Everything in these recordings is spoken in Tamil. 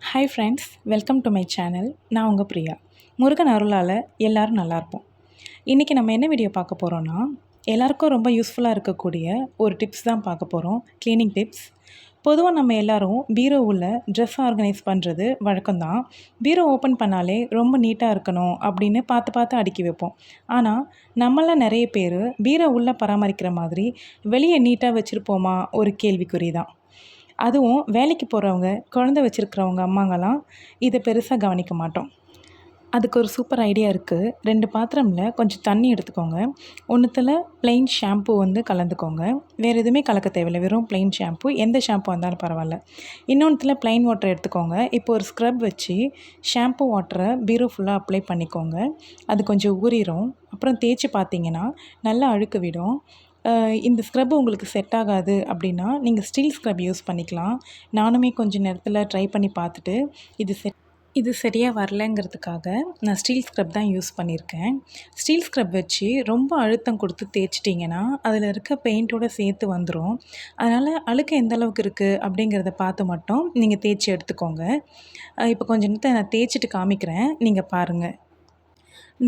Hi friends, welcome to my channel. நான் உங்கள் பிரியா. முருகன் அருளால் எல்லோரும் நல்லாயிருப்போம். இன்றைக்கி நம்ம என்ன வீடியோ பார்க்க போகிறோன்னா, எல்லாேருக்கும் ரொம்ப யூஸ்ஃபுல்லாக இருக்கக்கூடிய ஒரு டிப்ஸ் தான் பார்க்க போகிறோம். Cleaning tips. பொதுவாக நம்ம எல்லோரும் பீரோவில் ட்ரெஸ் ஆர்கனைஸ் பண்ணுறது வழக்கம்தான். பீரோ ஓப்பன் பண்ணாலே ரொம்ப நீட்டாக இருக்கணும் அப்படின்னு பார்த்து பார்த்து அடுக்கி வைப்போம். ஆனால் நம்மளாம் நிறைய பேர் பீரோ உள்ளே பராமரிக்கிற மாதிரி வெளியே நீட்டாக வச்சுருப்போமா ஒரு கேள்விக்குறி தான். அதுவும் வேலைக்கு போகிறவங்க, குழந்தை வச்சுருக்கிறவங்க அம்மாங்கலாம் இதை பெருசாக கவனிக்க மாட்டோம். அதுக்கு ஒரு சூப்பர் ஐடியா இருக்குது. 2 பாத்திரமில் கொஞ்சம் தண்ணி எடுத்துக்கோங்க. ஒன்றுத்தில் ப்ளெயின் ஷாம்பு கலந்துக்கோங்க. வேறு எதுவுமே கலக்க தேவையில்லை. வெறும் ப்ளெயின் ஷாம்பு, எந்த ஷாம்பு இருந்தாலும் பரவாயில்ல. இன்னொன்றுத்தில் ப்ளெயின் வாட்டர் எடுத்துக்கோங்க. இப்போ ஒரு ஸ்க்ரப் வச்சு ஷாம்பு வாட்டரை பீரோ ஃபுல்லாக அப்ளை பண்ணிக்கோங்க. அது கொஞ்சம் ஊறிடும். அப்புறம் தேய்ச்சி பார்த்தீங்கன்னா நல்லா அழுக்கு விடும். இந்த ஸ்க்ரப் உங்களுக்கு செட் ஆகாது அப்படின்னா நீங்கள் ஸ்டீல் ஸ்க்ரப் யூஸ் பண்ணிக்கலாம். நானுமே கொஞ்சம் நேரத்தில் ட்ரை பண்ணி பார்த்துட்டு இது சரியாக வரலங்கிறதுக்காக நான் ஸ்டீல் ஸ்க்ரப் தான் யூஸ் பண்ணியிருக்கேன். ஸ்டீல் ஸ்க்ரப் வச்சு ரொம்ப அழுத்தம் கொடுத்து தேய்ச்சிட்டிங்கன்னா அதில் இருக்க பெயிண்ட்டோடு சேர்த்து வந்துடும். அதனால் அழுக்கு எந்த அளவுக்கு இருக்குது அப்படிங்கிறத பார்த்து மட்டும் நீங்கள் தேய்ச்சி எடுத்துக்கோங்க. இப்போ கொஞ்சம் நேரத்தை நான் தேய்ச்சிட்டு காமிக்கிறேன், நீங்கள் பாருங்கள்.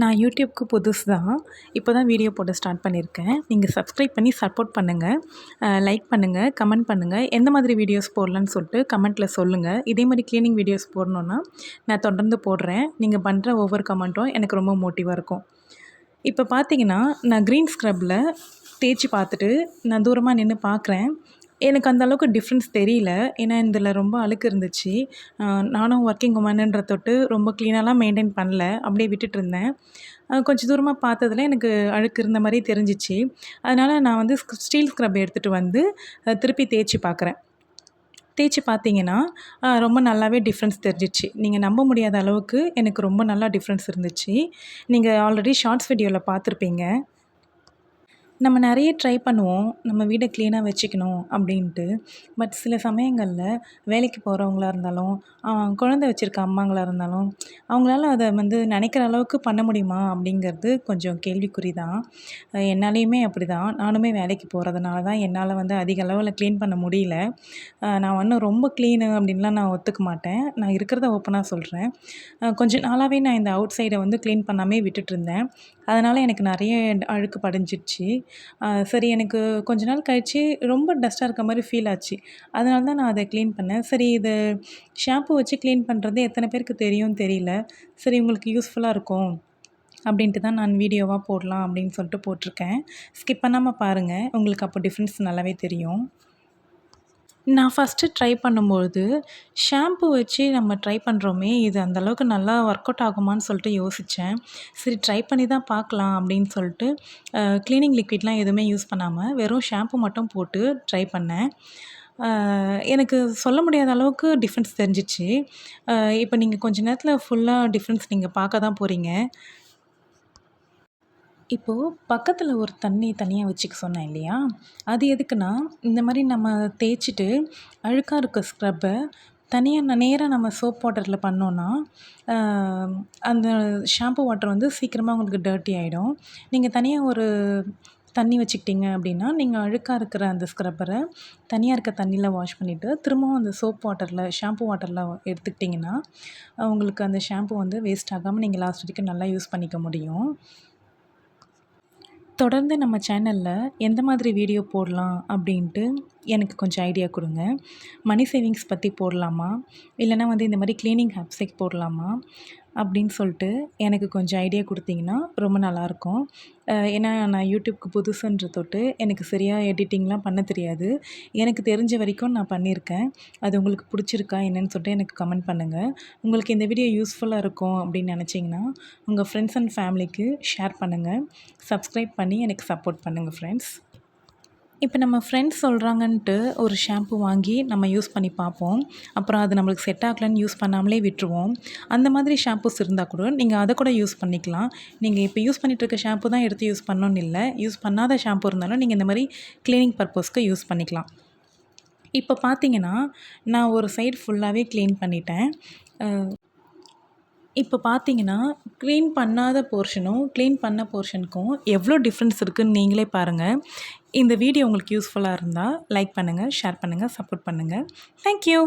நான் யூடியூப்க்கு புதுசு தான். இப்போ தான் வீடியோ போட ஸ்டார்ட் பண்ணியிருக்கேன். நீங்கள் சப்ஸ்கிரைப் பண்ணி சப்போர்ட் பண்ணுங்கள். லைக் பண்ணுங்கள், கமெண்ட் பண்ணுங்கள். எந்த மாதிரி வீடியோஸ் போடலான்னு சொல்லிட்டு கமெண்ட்டில் சொல்லுங்கள். இதே மாதிரி க்ளீனிங் வீடியோஸ் போடணுன்னா நான் தொடர்ந்து போடுறேன். நீங்கள் பண்ணுற ஒவ்வொரு கமெண்ட்டும் எனக்கு ரொம்ப மோட்டிவாக இருக்கும். இப்போ பார்த்தீங்கன்னா நான் க்ரீன் ஸ்க்ரப்பில் தேய்ச்சி பார்த்துட்டு நான் தூரமாக நின்று பார்க்குறேன். எனக்கு அந்த அளவுக்கு டிஃப்ரென்ஸ் தெரியல. ஏன்னா இதில் ரொம்ப அழுக்கு இருந்துச்சு. நானும் ஒர்க்கிங் உமனுன்ற தொட்டு ரொம்ப க்ளீனாலாம் மெயின்டைன் பண்ணல. அப்படியே விட்டுட்டுருந்தேன். கொஞ்சம் தூரமாக பார்த்ததுல எனக்கு அழுக்கு இருந்த மாதிரி தெரிஞ்சிச்சு. அதனால் நான் ஸ்டீல் ஸ்க்ரப் எடுத்துகிட்டு திருப்பி தேய்ச்சி பார்க்குறேன். தேய்ச்சி பார்த்தீங்கன்னா ரொம்ப நல்லாவே டிஃப்ரென்ஸ் தெரிஞ்சிச்சு. நீங்கள் நம்ப முடியாத அளவுக்கு எனக்கு ரொம்ப நல்லா டிஃப்ரென்ஸ் இருந்துச்சு. நீங்கள் ஆல்ரெடி ஷார்ட்ஸ் வீடியோவில் பார்த்துருப்பீங்க. நம்ம நிறைய ட்ரை பண்ணுவோம், நம்ம வீடை க்ளீனாக வச்சுக்கணும் அப்படின்ட்டு. பட் சில சமயங்களில் வேலைக்கு போகிறவங்களா இருந்தாலும், குழந்தை வச்சுருக்க அம்மாங்களாக இருந்தாலும், அவங்களால அதை நினைக்கிற அளவுக்கு பண்ண முடியுமா அப்படிங்கிறது கொஞ்சம் கேள்விக்குறி தான். என்னாலேயுமே அப்படி தான். நானுமே வேலைக்கு போகிறதுனால தான் என்னால் அதிக அளவில் க்ளீன் பண்ண முடியல. நான் ரொம்ப க்ளீனு அப்படின்லாம் நான் ஒத்துக்க மாட்டேன். நான் இருக்கிறத ஓப்பனாக சொல்கிறேன். கொஞ்ச நாளாகவே நான் இந்த அவுட் சைடை க்ளீன் பண்ணாமே விட்டுட்டுருந்தேன். அதனால் எனக்கு நிறைய அழுக்கு படிஞ்சிடுச்சு. சரி, எனக்கு கொஞ்ச நாள் கழித்து ரொம்ப டஸ்ட்டாக இருக்க மாதிரி ஃபீல் ஆச்சு. அதனால தான் நான் அதை க்ளீன் பண்ணேன். சரி, இது ஷாம்பு வச்சு க்ளீன் பண்ணுறது எத்தனை பேருக்கு தெரியும்னு தெரியல. சரி, உங்களுக்கு யூஸ்ஃபுல்லாக இருக்கும் அப்படின்ட்டு தான் நான் வீடியோவாக போடலாம் அப்படின்னு சொல்லிட்டு போட்டிருக்கேன். ஸ்கிப் பண்ணாமல் பாருங்கள், உங்களுக்கு அப்போ டிஃப்ரென்ஸ் நல்லாவே தெரியும். நான் ஃபஸ்ட்டு ட்ரை பண்ணும்பொழுது ஷாம்பு வச்சு நம்ம ட்ரை பண்ணுறோமே, இது அந்த அளவுக்கு நல்லா ஒர்க் அவுட் ஆகுமான்னு சொல்லிட்டு யோசித்தேன். சரி, ட்ரை பண்ணி தான் பார்க்கலாம் அப்படின்னு சொல்லிட்டு க்ளீனிங் லிக்விட்லாம் எதுவுமே யூஸ் பண்ணாமல் வெறும் ஷாம்பு மட்டும் போட்டு ட்ரை பண்ணேன். எனக்கு சொல்ல முடியாத அளவுக்கு டிஃப்ரென்ஸ் தெரிஞ்சிச்சு. இப்போ நீங்கள் கொஞ்ச நேரத்தில் ஃபுல்லாக டிஃப்ரென்ஸ் நீங்கள் பார்க்க தான் போகிறீங்க. இப்போது பக்கத்தில் ஒரு தண்ணி தனியாக வச்சுக்க சொன்னேன் இல்லையா? அது எதுக்குன்னா, இந்த மாதிரி நம்ம தேய்ச்சிட்டு அழுக்காக இருக்க ஸ்க்ரப்பை தனியாக நேராக நம்ம சோப் வாட்டரில் பண்ணோன்னா, அந்த ஷாம்பு வாட்டர் சீக்கிரமாக உங்களுக்கு டர்ட்டி ஆகிடும். நீங்கள் தனியாக ஒரு தண்ணி வச்சுக்கிட்டிங்க அப்படின்னா, நீங்கள் அழுக்காக இருக்கிற அந்த ஸ்க்ரப்பரை தனியாக இருக்க தண்ணியில் வாஷ் பண்ணிவிட்டு திரும்பவும் அந்த சோப் வாட்டரில் ஷாம்பு வாட்டரில் எடுத்துக்கிட்டிங்கன்னா, உங்களுக்கு அந்த ஷாம்பு வேஸ்ட் ஆகாமல் நீங்கள் லாஸ்ட் வரைக்கும் நல்லா யூஸ் பண்ணிக்க முடியும். தொடர்ந்து நம்ம சேனலில் எந்த மாதிரி வீடியோ போடலாம் அப்படின்ட்டு எனக்கு கொஞ்சம் ஐடியா கொடுங்க. மணி சேவிங்ஸ் பற்றி போடலாமா? இல்லைனா இந்த மாதிரி க்ளீனிங் ஹேப்ஸைக்கு போடலாமா? அப்படின்னு சொல்லிட்டு எனக்கு கொஞ்சம் ஐடியா கொடுத்தீங்கன்னா ரொம்ப நல்லாயிருக்கும். ஏன்னா நான் யூடியூப்க்கு புதுசுன்ற தொட்டு எனக்கு சரியாக எடிட்டிங்லாம் பண்ண தெரியாது. எனக்கு தெரிஞ்ச வரைக்கும் நான் பண்ணியிருக்கேன். அது உங்களுக்கு பிடிச்சிருக்கா என்னன்னு சொல்லிட்டு எனக்கு கமெண்ட் பண்ணுங்கள். உங்களுக்கு இந்த வீடியோ யூஸ்ஃபுல்லாக இருக்கும் அப்படின்னு நினச்சிங்கன்னா உங்கள் ஃப்ரெண்ட்ஸ் அண்ட் ஃபேமிலிக்கு ஷேர் பண்ணுங்கள். சப்ஸ்கிரைப் பண்ணி எனக்கு சப்போர்ட் பண்ணுங்கள் ஃப்ரெண்ட்ஸ். இப்போ நம்ம ஃப்ரெண்ட்ஸ் சொல்கிறாங்கன்ட்டு ஒரு ஷாம்பு வாங்கி நம்ம யூஸ் பண்ணி பார்ப்போம். அப்புறம் அது நம்மளுக்கு செட் ஆகலைன்னு யூஸ் பண்ணாமலே விட்டுருவோம். அந்த மாதிரி ஷாம்பூஸ் இருந்தால் கூட நீங்கள் அதை கூட யூஸ் பண்ணிக்கலாம். நீங்கள் இப்போ யூஸ் பண்ணிகிட்ருக்க ஷாம்பு தான் எடுத்து யூஸ் பண்ணணுன்னு இல்லை. யூஸ் பண்ணாத ஷாம்பு இருந்தாலும் நீங்கள் இந்த மாதிரி க்ளீனிங் பர்பஸ்க்கு யூஸ் பண்ணிக்கலாம். இப்போ பார்த்தீங்கன்னா நான் ஒரு சைடு ஃபுல்லாகவே க்ளீன் பண்ணிட்டேன். இப்போ பார்த்தீங்கன்னா க்ளீன் பண்ணாத போர்ஷனும் க்ளீன் பண்ண போர்ஷனுக்கும் எவ்வளோ டிஃப்ரென்ஸ் இருக்குதுன்னு நீங்களே பாருங்கள். இந்த வீடியோ உங்களுக்கு யூஸ்ஃபுல்லாக இருந்தால் லைக் பண்ணுங்கள், ஷேர் பண்ணுங்கள், சப்போர்ட் பண்ணுங்கள். தேங்க்யூ.